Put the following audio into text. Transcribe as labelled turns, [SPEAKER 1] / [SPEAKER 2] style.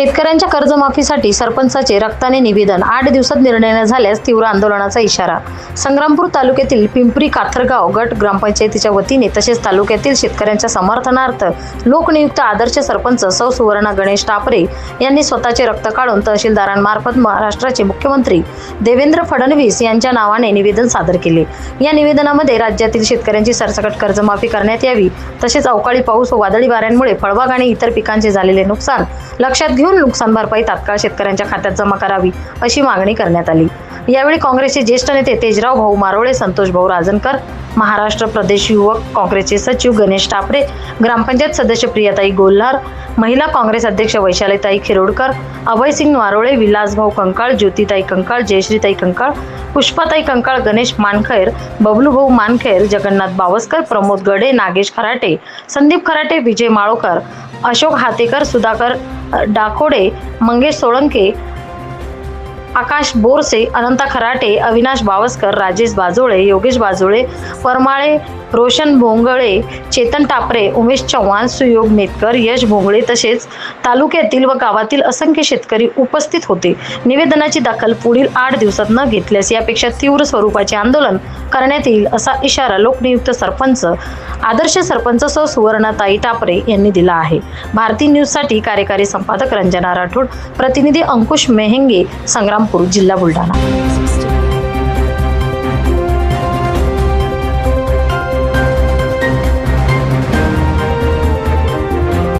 [SPEAKER 1] शेतकऱ्यांच्या कर्जमाफीसाठी सरपंचाचे रक्ताने निवेदन 8 दिवसात निर्णय न झाल्यास तीव्र आंदोलनाचा इशारा। संग्रामपूर तालुक्यातील पिंपरी काथरगाव गट ग्रामपंचायतीच्या वतीने तसेच तालुक्यातील शेतकऱ्यांच्या समर्थनार्थ लोकनियुक्त आदर्श सरपंच सौ सुवर्णा गणेश टापरे यांनी स्वतःचे रक्त काढून तहसीलदारांमार्फत महाराष्ट्राचे मुख्यमंत्री देवेंद्र फडणवीस यांच्या नावाने निवेदन सादर केले। या निवेदनामध्ये राज्यातील शेतकऱ्यांची सरसकट कर्जमाफी करण्यात यावी, तसेच अवकाळी पाऊस व वादळी वाऱ्यांमुळे फळबाग आणि इतर पिकांचे झालेले नुकसान लक्षात घेऊन नुकसान भरपाई तात्काळ शेतकऱ्यांच्या खात्यात जमा करावी अशी मागणी करण्यात आली। यावेळी काँग्रेसचे ज्येष्ठ नेते तेजराव भाऊ मारोळे, संतोष भाऊ राजनकर, महाराष्ट्र प्रदेश युवक काँग्रेसचे सचिव गणेश टापरे, ग्रामपंचायत सदस्य प्रियाताई गोल्हार, महिला काँग्रेस अध्यक्ष वैशालीताई खिरोडकर, अभयसिंग मारोळे, विलासभाऊ कंकाळ, ज्योतिताई कंकाळ, जयश्रीताई कंकाळ, पुष्पाताई कंकाळ, गणेश मानखैर, बबलूभाऊ मानखैर, जगन्नाथ बावस्कर, प्रमोद गडे, नागेश खराटे, संदीप खराटे, विजय माळोकर, अशोक हातेकर, सुधाकर डाकोडे, मंगेश सोळंके, आकाश बोरसे, अनंता खराटे, अविनाश बावस्कर, राजेश बाजोळे, योगेश बाजोळे, परमाळे, रोशन भोंगळे, चेतन टापरे, उमेश चव्हाण, सुयोग मेतकर, यश भोंगळे तसेच तालुक्यातील व गावातील असंख्य शेतकरी उपस्थित होते। निवेदनाची दखल पुढील 8 दिवसात न घेतल्यास यापेक्षा तीव्र स्वरूपाचे आंदोलन करण्यात येईल असा इशारा लोकनियुक्त सरपंच आदर्श सरपंच सौ सुवर्णाताई टापरे यांनी दिला आहे। भारती न्यूजसाठी कार्यकारी संपादक रंजना राठोड, प्रतिनिधी अंकुश मेहंगे, संग्रामपूर, जिल्हा बुलढाणा।